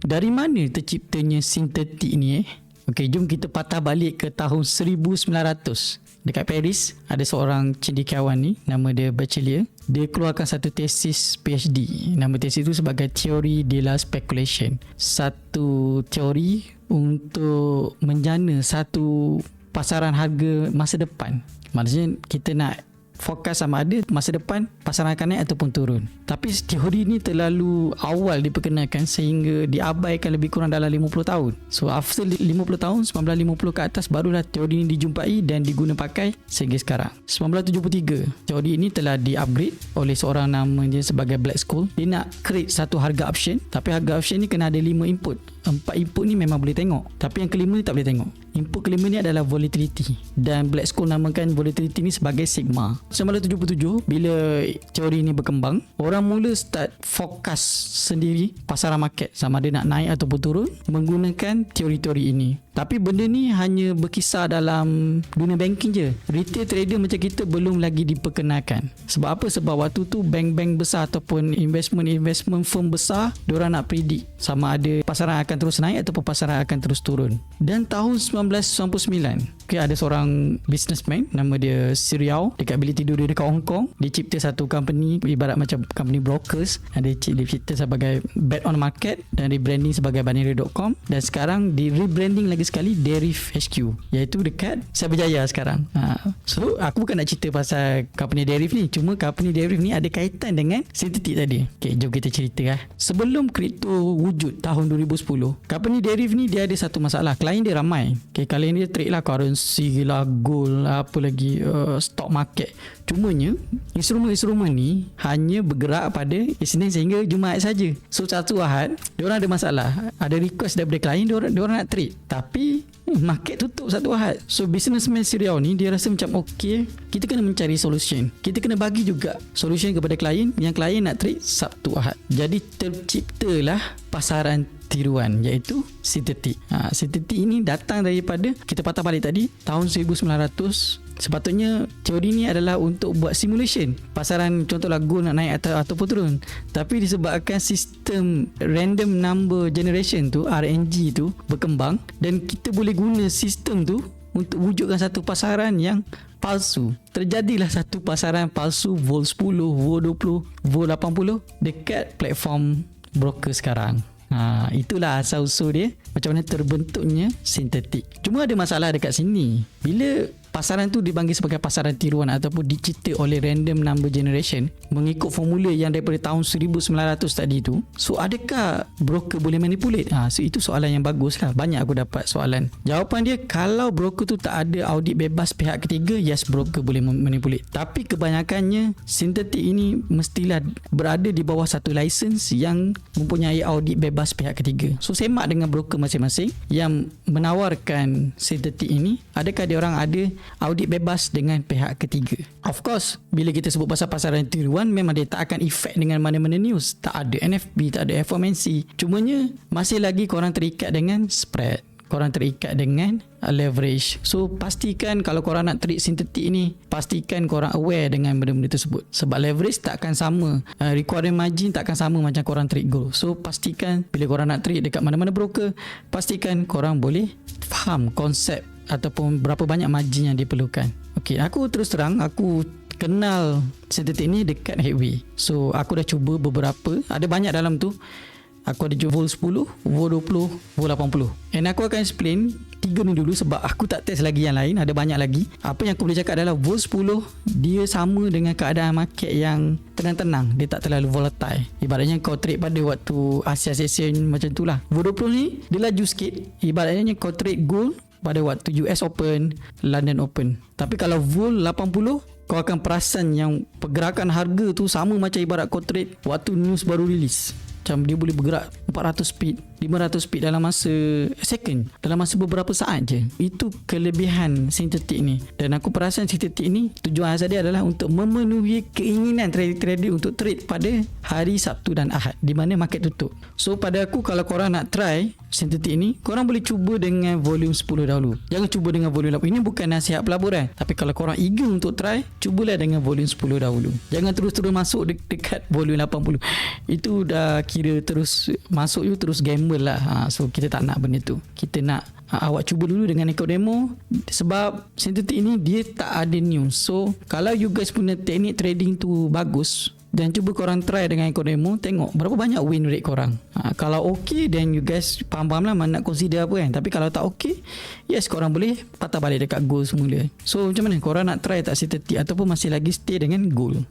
Dari mana terciptanya sintetik ni Okey, jom kita patah balik ke tahun 1900. Dekat Paris, ada seorang cendekiawan ni, nama dia Bachelier. Dia keluarkan satu tesis PhD. Nama tesis itu sebagai Theory de la Speculation. Satu teori untuk menjana satu pasaran harga masa depan. Maksudnya kita nak fokus sama ada masa depan pasaran akan naik ataupun turun. Tapi teori ni terlalu awal diperkenalkan sehingga diabaikan lebih kurang dalam 50 tahun. So after 50 tahun, 1950 ke atas, barulah teori ni dijumpai dan diguna pakai sehingga sekarang. 1973, teori ini telah di-upgrade oleh seorang namanya sebagai Black-Scholes. Dia nak create satu harga option, tapi harga option ni kena ada 5 input. 4 input ni memang boleh tengok, tapi yang kelima ni tak boleh tengok. Input kelima ni adalah volatility, dan Black-Scholes namakan volatility ni sebagai sigma. 1977, bila teori ni berkembang, orang mula start fokus sendiri pasaran market, sama ada nak naik ataupun turun menggunakan teori-teori ini. Tapi benda ni hanya berkisar dalam dunia banking je. Retail trader macam kita belum lagi diperkenalkan. Sebab apa? Sebab waktu tu bank-bank besar ataupun investment firm besar, diorang nak predict sama ada pasaran akan terus naik ataupun pasaran akan terus turun. Dan tahun 1999, okay, ada seorang businessman nama dia Siriau, dekat bilik tidur dia dekat Hong Kong. Dia cipta satu company ibarat macam company brokers. Dia cipta sebagai bet on market dan rebranding sebagai Banera.com, dan sekarang di rebranding lagi sekali Deriv HQ, iaitu dekat Cyberjaya sekarang. So aku bukan nak cerita pasal company Deriv ni, cuma company Deriv ni ada kaitan dengan sintetik tadi. Okay, jom kita cerita. Sebelum kripto wujud tahun 2010, company Deriv ni dia ada satu masalah. Klien dia ramai. Okay, klien dia trade lah currency lah, gold lah, apa lagi, stock market. Cumanya instrumen-instrumen ni hanya bergerak pada Isnin sehingga Jumaat saja. So satu Ahad diorang ada masalah, ada request daripada klien, diorang nak trade, tapi market tutup satu Ahad. So businessman Siriau ni dia rasa macam okey, kita kena mencari solution, kita kena bagi juga solution kepada klien yang klien nak trade Sabtu Ahad. Jadi terciptalah pasaran tiruan, iaitu sintetik. Sintetik ini datang daripada, kita patah balik tadi, tahun 1900. Sepatutnya teori ni adalah untuk buat simulation pasaran, contohlah gold nak naik ataupun turun, tapi disebabkan sistem random number generation tu, RNG tu berkembang, dan kita boleh guna sistem tu untuk wujudkan satu pasaran yang palsu. Terjadilah satu pasaran palsu Vol 10, Vol 20, Vol 80 dekat platform broker sekarang. Itulah asal-usul dia, macam mana terbentuknya sintetik. Cuma ada masalah dekat sini. Bila pasaran tu dipanggil sebagai pasaran tiruan ataupun dicipta oleh random number generation mengikut formula yang daripada tahun 1900 tadi tu, so adakah broker boleh manipulate? So itu soalan yang bagus lah. Banyak aku dapat soalan. Jawapan dia, kalau broker tu tak ada audit bebas pihak ketiga, yes, broker boleh manipulate. Tapi kebanyakannya sintetik ini mestilah berada di bawah satu license yang mempunyai audit bebas pihak ketiga. So semak dengan broker masing-masing yang menawarkan sintetik ini, adakah dia orang ada audit bebas dengan pihak ketiga. Of course, bila kita sebut pasal pasaran tiruan, memang dia tak akan efek dengan mana-mana news. Tak ada NFP, tak ada FOMC. Cumanya masih lagi korang terikat dengan spread, korang terikat dengan leverage. So pastikan kalau korang nak trade sintetik ni, pastikan korang aware dengan benda-benda tersebut. Sebab leverage tak akan sama, required margin tak akan sama macam korang trade gold. So pastikan bila korang nak trade dekat mana-mana broker, pastikan korang boleh faham konsep ataupun berapa banyak margin yang diperlukan. Okey, aku terus terang, aku kenal sintetik ni dekat Headway. So aku dah cuba beberapa, ada banyak dalam tu. Aku ada Vol 10, Vol 20, Vol 80. And aku akan explain 3 ni dulu sebab aku tak test lagi yang lain, ada banyak lagi. Apa yang aku boleh cakap adalah Vol 10 dia sama dengan keadaan market yang tenang-tenang, dia tak terlalu volatile. Ibaratnya kau trade pada waktu Asia session macam tu lah. Vol 20 ni dia laju sikit, ibaratnya kau trade gold pada waktu US Open, London Open. Tapi kalau Vol 80, kau akan perasan yang pergerakan harga tu sama macam ibarat kau trade waktu news baru rilis. Macam dia boleh bergerak 400 speed, 500 speed dalam masa second, dalam masa beberapa saat je. Itu kelebihan sintetik ni. Dan aku perasan sintetik ni tujuan asal dia adalah untuk memenuhi keinginan trader untuk trade pada hari Sabtu dan Ahad, di mana market tutup. So pada aku, kalau korang nak try sintetik ni, korang boleh cuba dengan volume 10 dahulu. Jangan cuba dengan volume 8. Ini bukan nasihat pelaburan, tapi kalau korang eager untuk try, cubalah dengan volume 10 dahulu. Jangan terus-terus masuk dekat volume 80. Itu dah kira terus masuk you terus gamble lah. So kita tak nak benda tu. Kita nak awak cuba dulu dengan ikut demo, sebab sintetik ni dia tak ada news. So kalau you guys punya teknik trading tu bagus, dan cuba korang try dengan ikut demo, tengok berapa banyak win rate korang. Kalau okay, then you guys faham-faham lah mana nak consider apa kan. Tapi kalau tak okay, yes, korang boleh patah balik dekat goal semula. So macam mana korang nak try tak sintetik, ataupun masih lagi stay dengan goal?